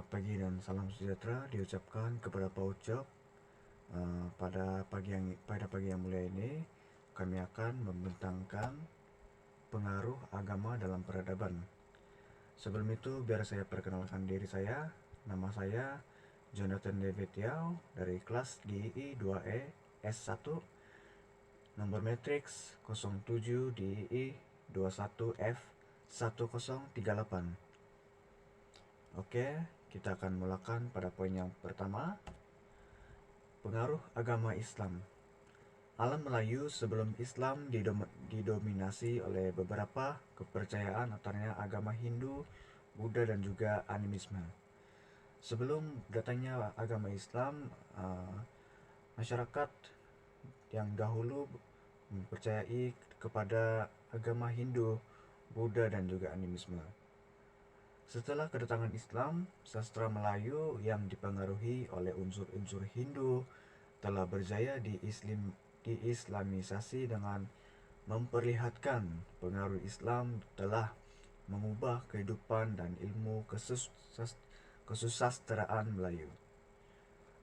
Selamat pagi dan salam sejahtera diucapkan kepada Pak Ucok. Pada pagi yang mulia ini kami akan membentangkan pengaruh agama dalam peradaban. Sebelum itu biar saya perkenalkan diri saya. Nama saya Jonathan David Yao dari kelas DII 2E S1, nomor matriks 07 DII 21F1038. Oke, kita akan mulakan pada poin yang pertama. Pengaruh agama Islam. Alam Melayu sebelum Islam didominasi oleh beberapa kepercayaan, antaranya agama Hindu, Buddha, dan juga animisme. Sebelum datangnya agama Islam, masyarakat yang dahulu mempercayai kepada agama Hindu, Buddha, dan juga animisme. Setelah kedatangan Islam, sastra Melayu yang dipengaruhi oleh unsur-unsur Hindu telah berjaya diislamisasi dengan memperlihatkan pengaruh Islam telah mengubah kehidupan dan ilmu kesusastraan Melayu.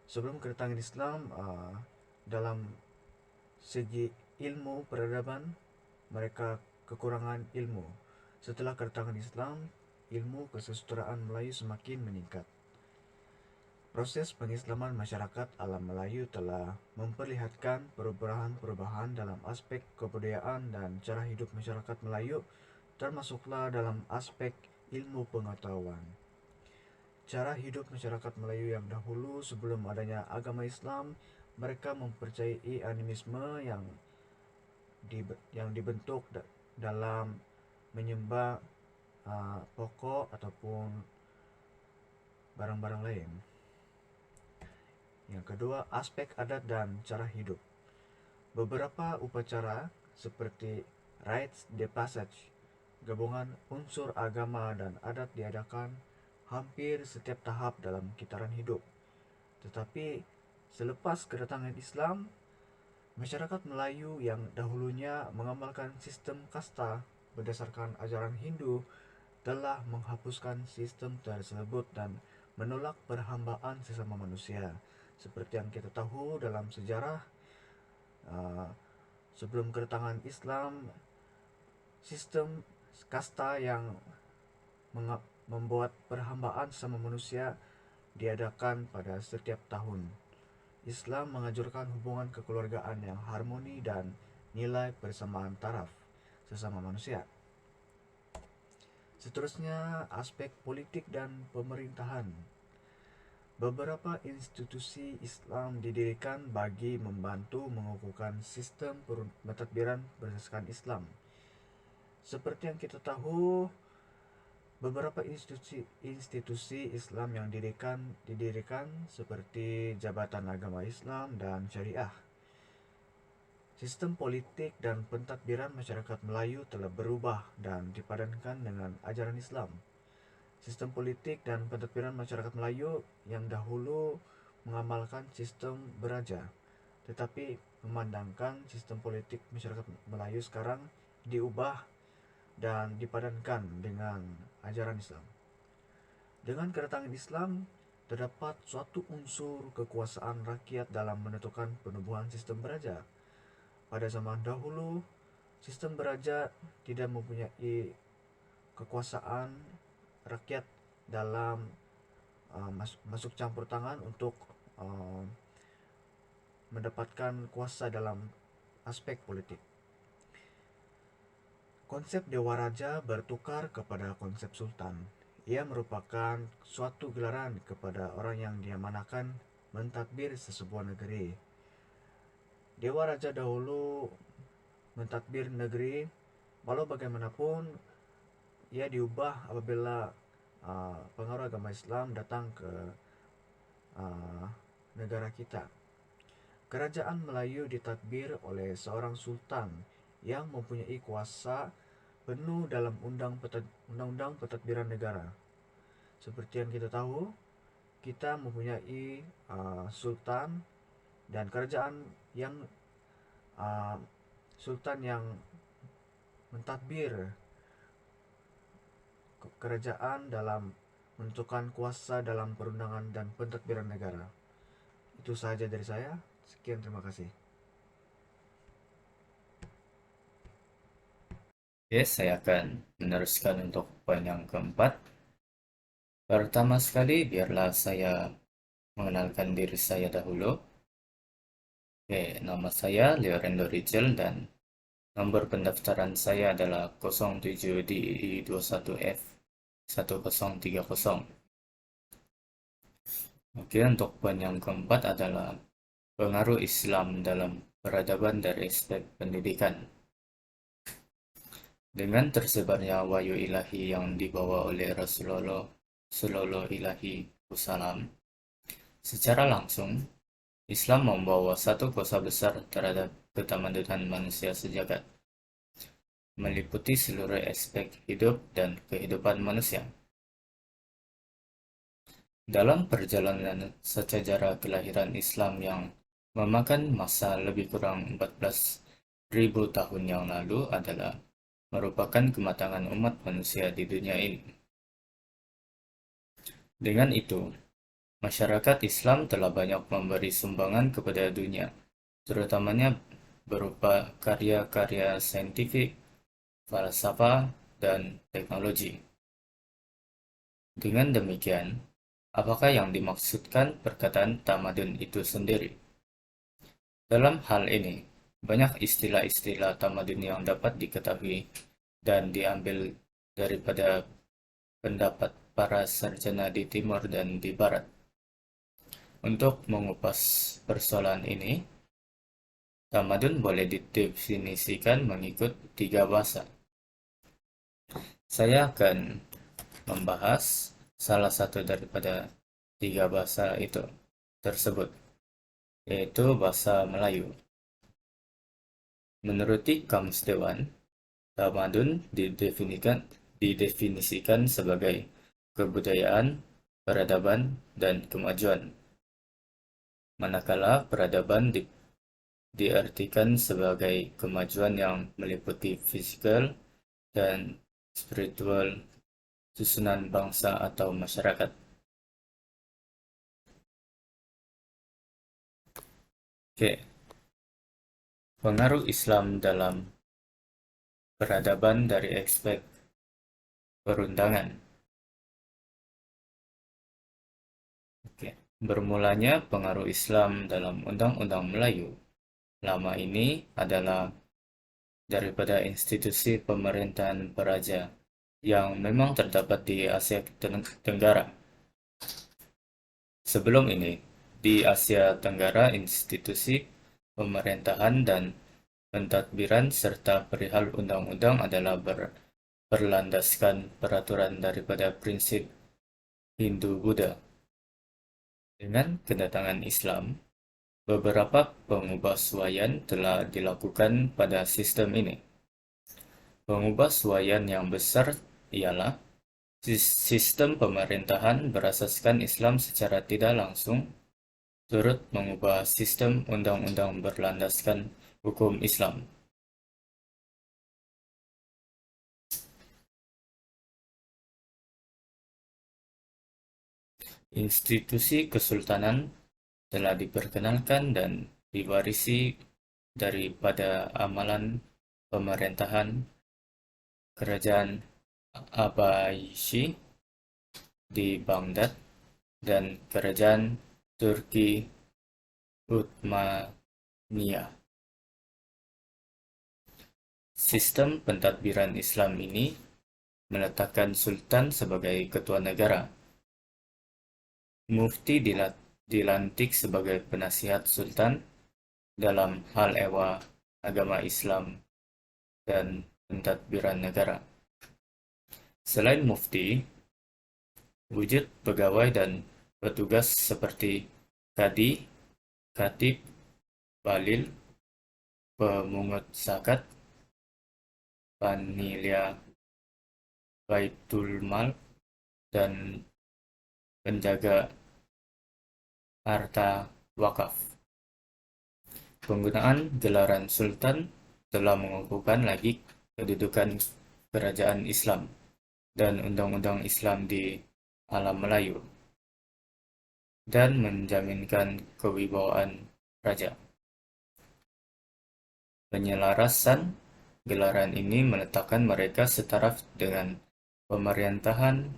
Sebelum kedatangan Islam, dalam segi ilmu peradaban, mereka kekurangan ilmu. Setelah kedatangan Islam, ilmu kesusastraan Melayu semakin meningkat. Proses pengislaman masyarakat alam Melayu telah memperlihatkan perubahan-perubahan dalam aspek kebudayaan dan cara hidup masyarakat Melayu, termasuklah dalam aspek ilmu pengetahuan. Cara hidup masyarakat Melayu yang dahulu sebelum adanya agama Islam, mereka mempercayai animisme yang dibentuk dalam menyembah pokok ataupun barang-barang lain. Yang kedua, aspek adat dan cara hidup. Beberapa upacara seperti rites de passage, gabungan unsur agama dan adat diadakan hampir setiap tahap dalam kitaran hidup. Tetapi selepas kedatangan Islam, masyarakat Melayu yang dahulunya mengamalkan sistem kasta berdasarkan ajaran Hindu telah menghapuskan sistem tersebut dan menolak perhambaan sesama manusia. Seperti yang kita tahu dalam sejarah, sebelum kedatangan Islam, sistem kasta yang membuat perhambaan sesama manusia diadakan pada setiap tahun. Islam menganjurkan hubungan kekeluargaan yang harmoni dan nilai persamaan taraf sesama manusia. Seterusnya, aspek politik dan pemerintahan. Beberapa institusi Islam didirikan bagi membantu mengukuhkan sistem pentadbiran berdasarkan Islam. Seperti yang kita tahu, beberapa institusi Islam yang didirikan seperti Jabatan Agama Islam dan Syariah. Sistem politik dan pentadbiran masyarakat Melayu telah berubah dan dipadankan dengan ajaran Islam. Sistem politik dan pentadbiran masyarakat Melayu yang dahulu mengamalkan sistem beraja, tetapi memandangkan sistem politik masyarakat Melayu sekarang diubah dan dipadankan dengan ajaran Islam. Dengan kedatangan Islam, terdapat suatu unsur kekuasaan rakyat dalam menentukan penubuhan sistem beraja. Pada zaman dahulu, sistem beraja tidak mempunyai kekuasaan rakyat dalam masuk campur tangan untuk mendapatkan kuasa dalam aspek politik. Konsep Dewa Raja bertukar kepada konsep Sultan. Ia merupakan suatu gelaran kepada orang yang diamanakan mentadbir sesebuah negeri. Dewa Raja dahulu mentadbir negeri, walau bagaimanapun ia diubah apabila pengaruh agama Islam datang ke negara kita. Kerajaan Melayu ditadbir oleh seorang sultan yang mempunyai kuasa penuh dalam undang-undang pentadbiran negara. Seperti yang kita tahu, kita mempunyai sultan dan kerajaan yang sultan yang mentadbir kerajaan dalam menentukan kuasa dalam perundangan dan pentadbiran negara. Itu saja dari saya. Sekian, terima kasih. Oke, saya akan meneruskan untuk poin yang keempat. Pertama sekali, biarlah saya mengenalkan diri saya dahulu. Oke, nama saya Leorendo Rizal dan nomor pendaftaran saya adalah 07DI21F 1030. Oke, untuk poin yang keempat adalah pengaruh Islam dalam peradaban dari aspek pendidikan. Dengan tersebarnya wahyu ilahi yang dibawa oleh Rasulullah Sallallahu Alaihi Wasallam, secara langsung Islam membawa satu kuasa besar terhadap ketamadunan manusia sejagat, meliputi seluruh aspek hidup dan kehidupan manusia. Dalam perjalanan sejarah kelahiran Islam yang memakan masa lebih kurang 14.000 tahun yang lalu adalah merupakan kematangan umat manusia di dunia ini. Dengan itu, masyarakat Islam telah banyak memberi sumbangan kepada dunia, terutamanya berupa karya-karya saintifik, falsafah, dan teknologi. Dengan demikian, apakah yang dimaksudkan perkataan tamadun itu sendiri? Dalam hal ini, banyak istilah-istilah tamadun yang dapat diketahui dan diambil daripada pendapat para sarjana di timur dan di barat. Untuk mengupas persoalan ini, tamadun boleh didefinisikan mengikut tiga bahasa. Saya akan membahas salah satu daripada tiga bahasa itu tersebut, yaitu bahasa Melayu. Menurut Kamus Dewan, tamadun didefinisikan sebagai kebudayaan, peradaban, dan kemajuan. Manakala peradaban diartikan sebagai kemajuan yang meliputi fisikal dan spiritual susunan bangsa atau masyarakat. Oke, pengaruh Islam dalam peradaban dari aspek perundangan. Oke, bermulanya pengaruh Islam dalam Undang-Undang Melayu lama ini adalah daripada institusi pemerintahan peraja yang memang terdapat di Asia Tenggara. Sebelum ini, di Asia Tenggara institusi pemerintahan dan pentadbiran serta perihal undang-undang adalah berlandaskan peraturan daripada prinsip Hindu-Buddha. Dengan kedatangan Islam, beberapa pengubahsuaian telah dilakukan pada sistem ini. Pengubahsuaian yang besar ialah sistem pemerintahan berasaskan Islam secara tidak langsung turut mengubah sistem undang-undang berlandaskan hukum Islam. Institusi kesultanan telah diperkenalkan dan diwarisi daripada amalan pemerintahan kerajaan Abbasi di Baghdad dan kerajaan Turki Uthmaniyah. Sistem pentadbiran Islam ini meletakkan sultan sebagai ketua negara. Mufti dilantik sebagai penasihat sultan dalam hal agama Islam dan pentadbiran negara. Selain mufti, wujud pegawai dan petugas seperti kadi, khatib, balil, pemungut zakat, panitia Baitul Mal, dan penjaga harta wakaf. Penggunaan gelaran sultan telah mengukuhkan lagi kedudukan kerajaan Islam dan undang-undang Islam di alam Melayu dan menjaminkan kewibawaan raja. Penyelarasan gelaran ini meletakkan mereka setaraf dengan pemerintahan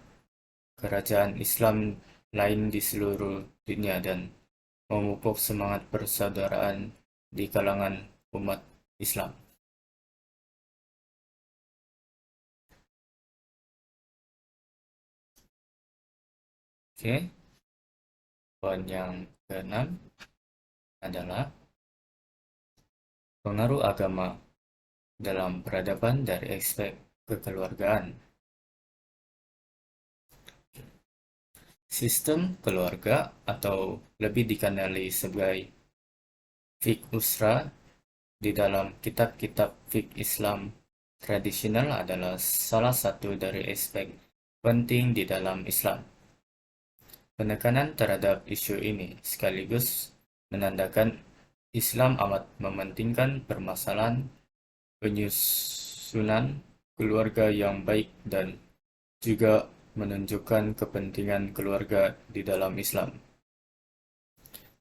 kerajaan Islam lain di seluruh dunia dan memupuk semangat persaudaraan di kalangan umat Islam. Oke, poin yang keenam adalah pengaruh agama dalam peradaban dari aspek kekeluargaan. Sistem keluarga atau lebih dikenali sebagai fiqh usra di dalam kitab-kitab fiqh Islam tradisional adalah salah satu dari aspek penting di dalam Islam. Penekanan terhadap isu ini sekaligus menandakan Islam amat mementingkan permasalahan penyusunan keluarga yang baik dan juga menunjukkan kepentingan keluarga di dalam Islam.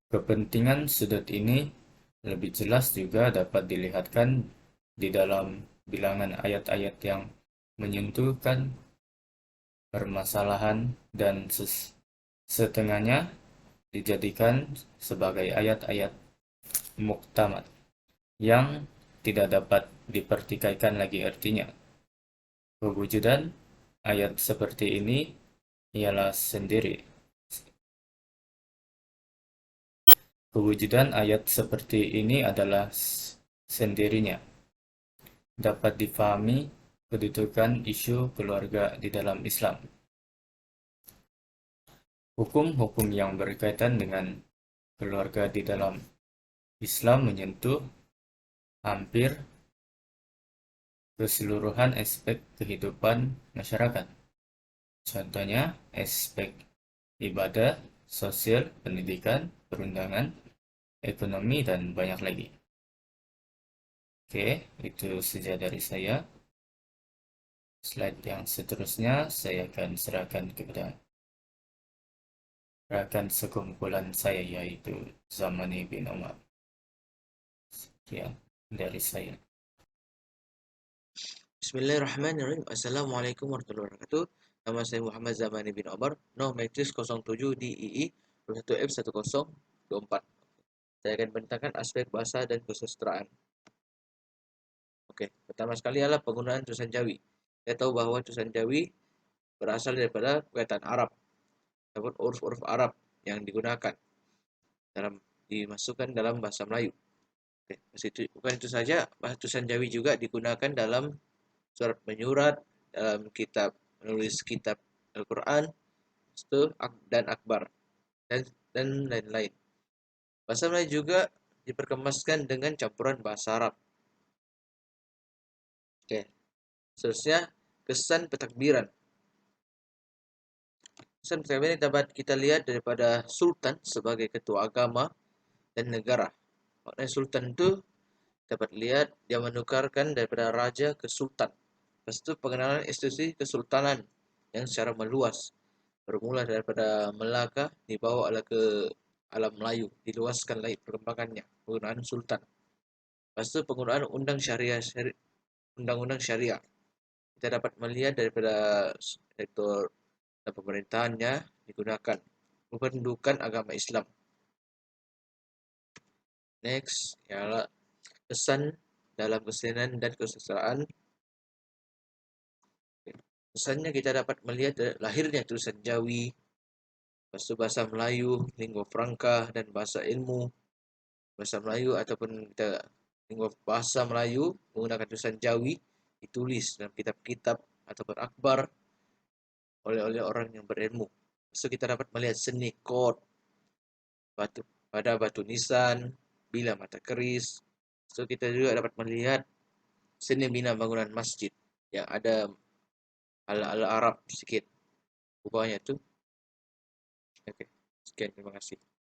Kepentingan sudut ini lebih jelas juga dapat dilihatkan di dalam bilangan ayat-ayat yang menyentuhkan permasalahan dan setengahnya dijadikan sebagai ayat-ayat muktamad yang tidak dapat dipertikaikan lagi artinya. Kewujudan ayat seperti ini ialah sendiri. Kewujudan ayat seperti ini adalah sendirinya dapat difahami kedudukan isu keluarga di dalam Islam. Hukum-hukum yang berkaitan dengan keluarga di dalam Islam menyentuh hampir keseluruhan aspek kehidupan masyarakat. Contohnya, aspek ibadah, sosial, pendidikan, perundangan, ekonomi, dan banyak lagi. Oke, itu saja dari saya. Slide yang seterusnya saya akan serahkan kepada rakan sekumpulan saya yaitu Zamani bin Umar. Sekian dari saya. Bismillahirrahmanirrahim. Assalamualaikum warahmatullahi wabarakatuh. Nama saya Muhammad Zamani bin Omar. Nomor matriks 07 DII 21F1024. Saya akan membentangkan aspek bahasa dan kesusastraan. Oke, pertama sekali adalah penggunaan tulisan Jawi. Saya tahu bahwa tulisan Jawi berasal daripada perkataan Arab ataupun uruf-uruf Arab yang digunakan dimasukkan dalam bahasa Melayu. Oke, bukan itu saja, bahasa tulisan Jawi juga digunakan dalam surat menyurat, dalam kitab menulis kitab Al-Quran, dan akbar dan lain-lain. Bahasa Melayu juga diperkemaskan dengan campuran bahasa Arab. Oke, seterusnya kesan pentakbiran. Kesan pentakbiran dapat kita lihat daripada sultan sebagai ketua agama dan negara. Maknanya sultan itu dapat lihat dia menukarkan daripada raja ke sultan. Lepas itu pengenalan institusi kesultanan yang secara meluas bermula daripada Melaka dibawa ke alam Melayu, diluaskan lagi perkembangannya penggunaan sultan. Lepas itu penggunaan undang-undang syariah. Kita dapat melihat daripada sektor dan pemerintahannya digunakan kependudukan agama Islam. Next ialah pesan dalam kesenian dan kesusastraan. Pesannya kita dapat melihat lahirnya tulisan Jawi, bahasa Melayu, lingua franca, dan bahasa ilmu. Bahasa Melayu ataupun kita bahasa Melayu menggunakan tulisan Jawi ditulis dalam kitab-kitab ataupun akbar oleh orang yang berilmu. So kita dapat melihat seni kod batu nisan, bila mata keris. So kita juga dapat melihat seni bina bangunan masjid yang ada ala-ala Arab sedikit ubahnya tu. Oke, sekian, terima kasih.